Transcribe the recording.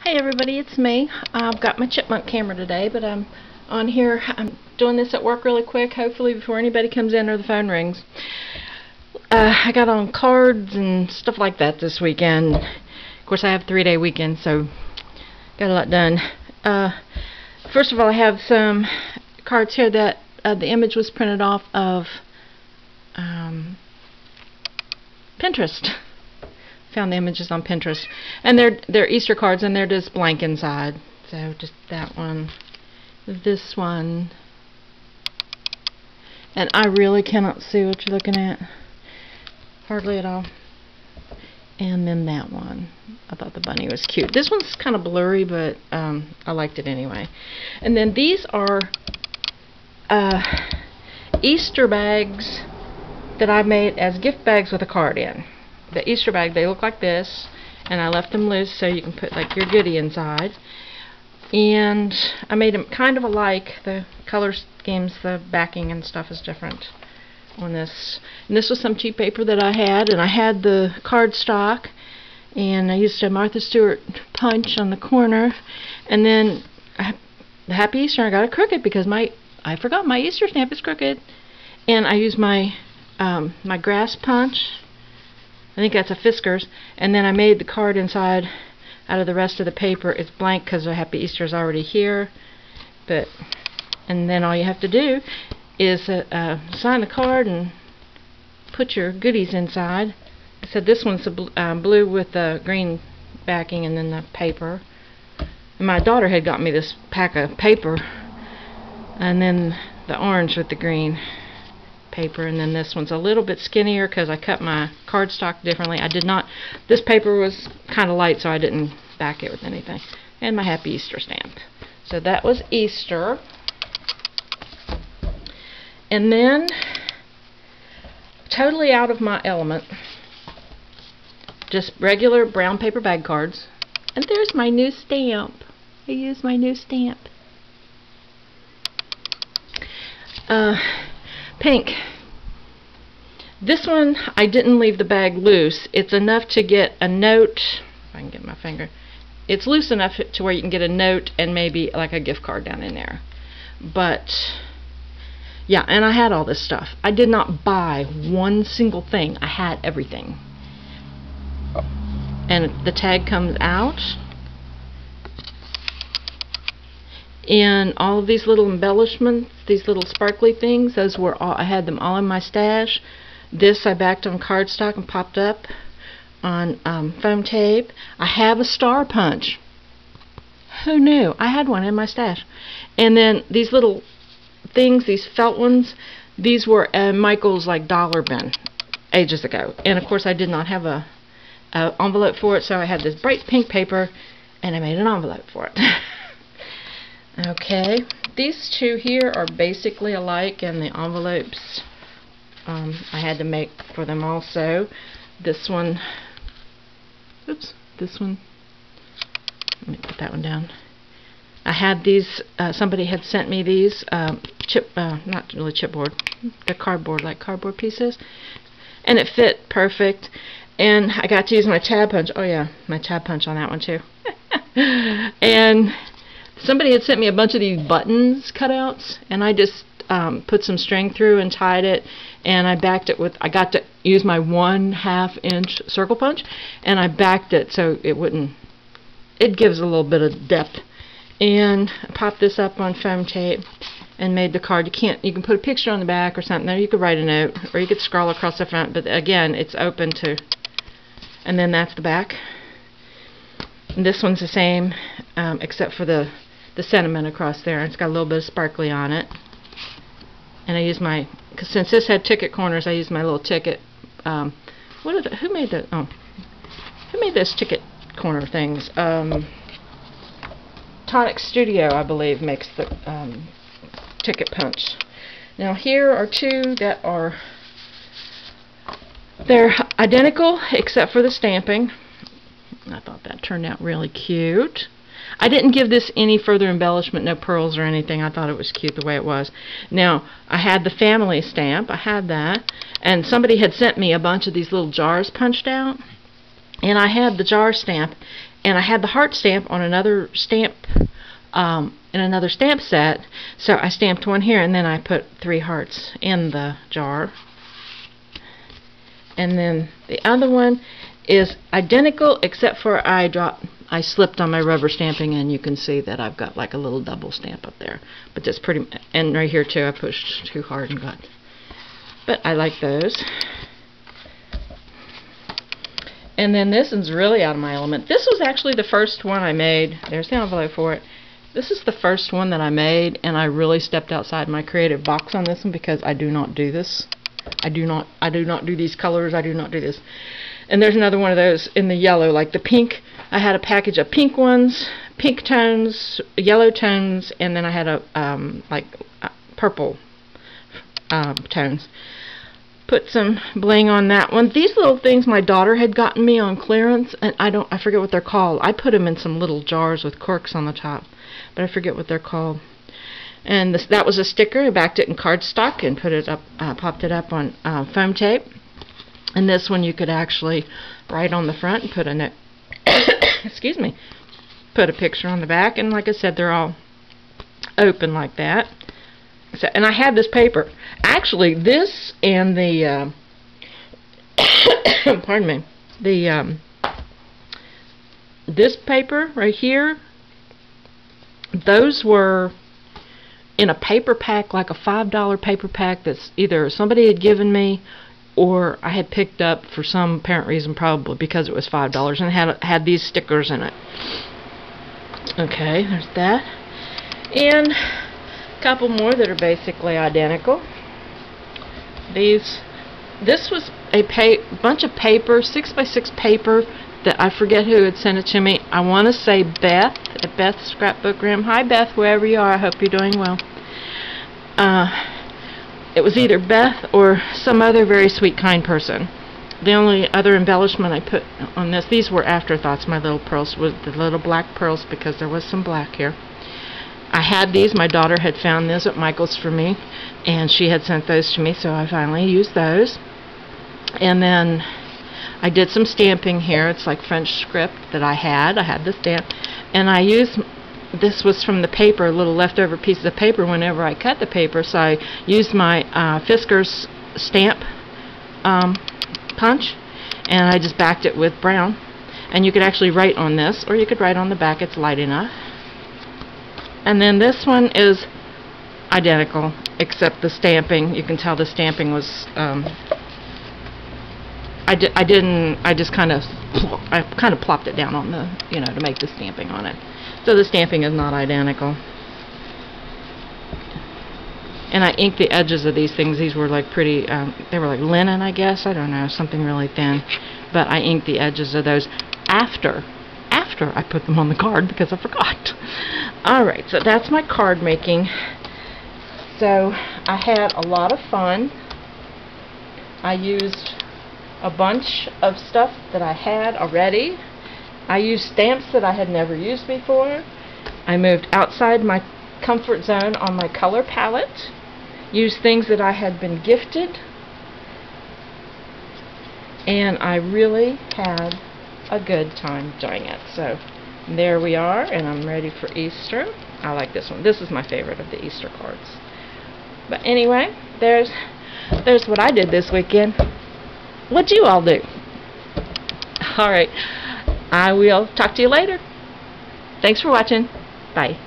Hey everybody, it's me. I've got my chipmunk camera today, but I'm on here. I'm doing this at work really quick, hopefully before anybody comes in or the phone rings. I got on cards and stuff like that this weekend. Of course, I have a 3-day weekend, so got a lot done. First of all, I have some cards here that the image was printed off of Pinterest. Found the images on Pinterest, and they're Easter cards, and they're just blank inside. So just that one, this one, and I really cannot see what you're looking at, hardly at all. And then that one, I thought the bunny was cute. This one's kind of blurry, but I liked it anyway. And then these are Easter bags that I made as gift bags with a card in. The Easter bag, they look like this, and I left them loose so you can put like your goodie inside. And I made them kind of alike. The color schemes, the backing and stuff is different on this. And this was some cheap paper that I had, and I had the cardstock, and I used a Martha Stewart punch on the corner. And then the Happy Easter, I got it crooked because I forgot my Easter stamp is crooked, and I used my my grass punch. I think that's a Fiskars, and then I made the card inside out of the rest of the paper. It's blank because the Happy Easter is already here, and then all you have to do is sign the card and put your goodies inside. I said this one's blue with the green backing and then the paper. And my daughter had got me this pack of paper, and then the orange with the green paper, and then this one's a little bit skinnier because I cut my cardstock differently. I did not, this paper was kind of light, so I didn't back it with anything. And my Happy Easter stamp. So that was Easter. And then, totally out of my element, just regular brown paper bag cards. And there's my new stamp. I used my new stamp. Pink. This one, I didn't leave the bag loose. It's enough to get a note. If I can get my finger. It's loose enough to where you can get a note and maybe like a gift card down in there. But yeah, and I had all this stuff. I did not buy one single thing. I had everything. And the tag comes out. And all of these little embellishments, these little sparkly things, those were all, I had them all in my stash. This I backed on cardstock and popped up on foam tape. I have a star punch. Who knew? I had one in my stash. And then these little things, these felt ones, these were Michael's like dollar bin ages ago. And of course I did not have a envelope for it, so I had this bright pink paper and I made an envelope for it. Okay, these two here are basically alike, and the envelopes I had to make for them also. This one, oops, this one, let me put that one down. I had these, somebody had sent me these, not really chipboard, they're cardboard, like cardboard pieces, and it fit perfect, and I got to use my tab punch. Oh yeah, my tab punch on that one too. And somebody had sent me a bunch of these buttons cutouts, and I just put some string through and tied it, and I backed it with, I got to use my 1/2 inch circle punch, and I backed it so it wouldn't, it gives a little bit of depth. And I popped this up on foam tape and made the card. You can put a picture on the back or something, or you could write a note, or you could scroll across the front, but again, it's open to, and then that's the back. And this one's the same, except for the sentiment across there. It's got a little bit of sparkly on it. And I used my, because since this had ticket corners, I used my little ticket, who made the, who made those ticket corner things? Tonic Studio, I believe, makes the ticket punch. Now here are two that are, they're identical except for the stamping. I thought that turned out really cute. I didn't give this any further embellishment, no pearls or anything. I thought it was cute the way it was. Now, I had the family stamp. I had that. And somebody had sent me a bunch of these little jars punched out. And I had the jar stamp. and I had the heart stamp on another stamp, in another stamp set, so I stamped one here, and then I put 3 hearts in the jar. And then the other one is identical, except for I slipped on my rubber stamping, and you can see that I've got like a little double stamp up there. But that's pretty, and right here too, I pushed too hard and got. But I like those. And then this one's really out of my element. This was actually the first one I made. There's the envelope for it. This is the first one that I made, and I really stepped outside my creative box on this one because I do not do this. I do not do these colors. I do not do this. And there's another one of those in the yellow, like the pink. I had a package of pink ones, pink tones, yellow tones, and then I had a purple tones. Put some bling on that one. These little things my daughter had gotten me on clearance, and I forget what they're called. I put them in some little jars with corks on the top, but I forget what they're called. And that was a sticker. I backed it in cardstock and put it up, popped it up on foam tape. And this one you could actually write on the front and put a note. Excuse me. Put a picture on the back, and like I said, they're all open like that. So, and I had this paper. Actually, this and the pardon me, this paper right here, those were in a paper pack, like a $5 paper pack that's either somebody had given me or I had picked up for some apparent reason, probably because it was $5, and had these stickers in it. Okay, there's that. And a couple more that are basically identical. This was a bunch of paper, 6x6 paper, that I forget who had sent it to me. I want to say Beth at Beth's Scrapbookgram. Hi Beth, wherever you are, I hope you're doing well. It was either Beth or some other very sweet, kind person. The only other embellishment I put on this, these were afterthoughts, my little pearls, with the little black pearls, because there was some black here. I had these. My daughter had found these at Michael's for me, and she had sent those to me, so I finally used those. And then I did some stamping here. It's like French script that I had. I had the stamp, and I used, this was from the paper, little leftover pieces of paper whenever I cut the paper, so I used my Fiskars stamp punch, and I just backed it with brown. And you could actually write on this, or you could write on the back. It's light enough. And then this one is identical, except the stamping. You can tell the stamping was, I just kind of plopped it down on the, to make the stamping on it. So the stamping is not identical. And I inked the edges of these things. These were like pretty, they were like linen, I guess. I don't know, something really thin. But I inked the edges of those after I put them on the card, because I forgot. Alright, so that's my card making. So I had a lot of fun. I used a bunch of stuff that I had already. I used stamps that I had never used before. I moved outside my comfort zone on my color palette. Used things that I had been gifted. And I really had a good time doing it. So there we are, and I'm ready for Easter. I like this one. This is my favorite of the Easter cards. But anyway, there's what I did this weekend. What'd you all do? Alright, I will talk to you later. Thanks for watching. Bye.